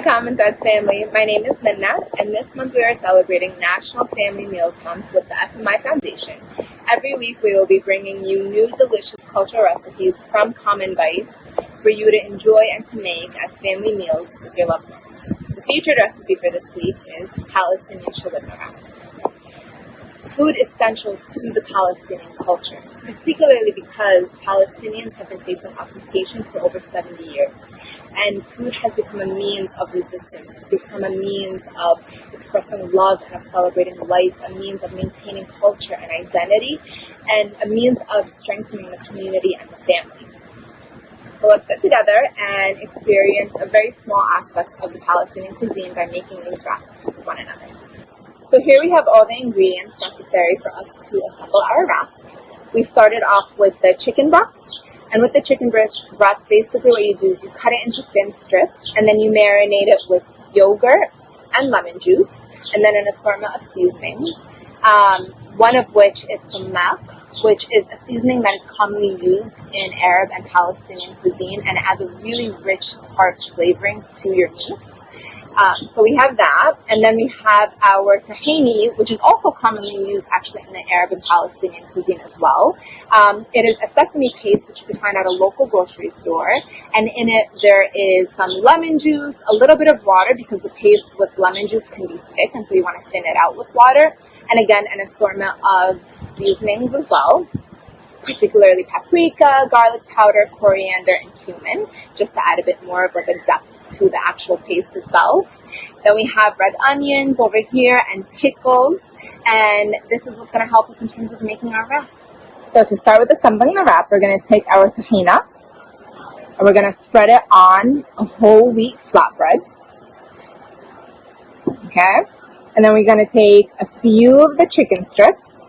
Common Threads family, my name is Minna, and this month we are celebrating National Family Meals Month with the FMI Foundation. Every week we will be bringing you new delicious cultural recipes from Common Bites for you to enjoy and to make as family meals with your loved ones. The featured recipe for this week is Palestinian Shawarma Wrap. Food is central to the Palestinian culture, particularly because Palestinians have been facing occupation for over 70 years. And food has become a means of resistance. It's become a means of expressing love and of celebrating life, a means of maintaining culture and identity, and a means of strengthening the community and the family. So let's get together and experience a very small aspect of the Palestinian cuisine by making these wraps with one another. So here we have all the ingredients necessary for us to assemble our wraps. We started off with the chicken breast. And with the chicken breast, basically what you do is you cut it into thin strips, and then you marinate it with yogurt and lemon juice, and then an assortment of seasonings, one of which is sumac, which is a seasoning that is commonly used in Arab and Palestinian cuisine, and it adds a really rich, tart flavoring to your meats. So we have that, and then we have our tahini, which is also commonly used actually in the Arab and Palestinian cuisine as well. It is a sesame paste that you can find at a local grocery store, and in it there is some lemon juice, a little bit of water because the paste with lemon juice can be thick, and so you want to thin it out with water, and again an assortment of seasonings as well, particularly paprika, garlic powder, coriander, and cumin, just to add a bit more of like a depth to the actual paste itself. Then we have red onions over here and pickles, and this is what's going to help us in terms of making our wraps. So to start with assembling the wrap, we're going to take our tahina and we're going to spread it on a whole wheat flatbread. Okay, and then we're going to take a few of the chicken strips,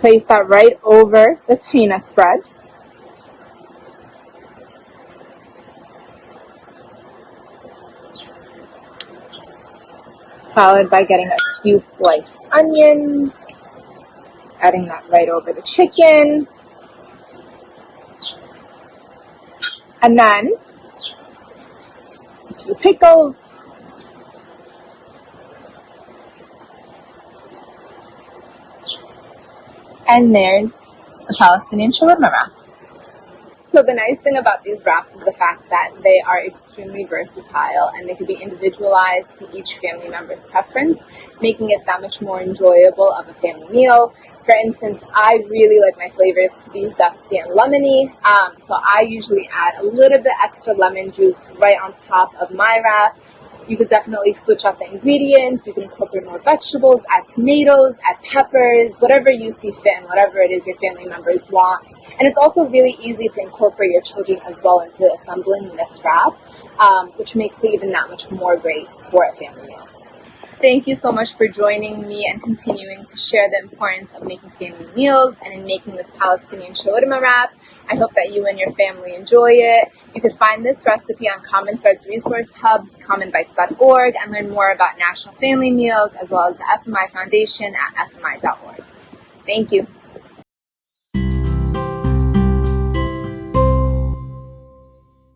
place that right over the tahina spread. Followed by getting a few sliced onions, adding that right over the chicken. And then a few pickles. And there's the Palestinian Shawarma Wrap. So the nice thing about these wraps is the fact that they are extremely versatile and they can be individualized to each family member's preference, making it that much more enjoyable of a family meal. For instance, I really like my flavors to be zesty and lemony, so I usually add a little bit extra lemon juice right on top of my wrap. You could definitely switch up the ingredients. You can incorporate more vegetables, add tomatoes, add peppers, whatever you see fit and whatever it is your family members want. And it's also really easy to incorporate your children as well into assembling this wrap, which makes it even that much more great for a family meal. Thank you so much for joining me and continuing to share the importance of making family meals and in making this Palestinian shawarma wrap. I hope that you and your family enjoy it. You can find this recipe on Common Threads Resource Hub, commonbites.org, and learn more about National Family Meals as well as the FMI Foundation at fmi.org. Thank you.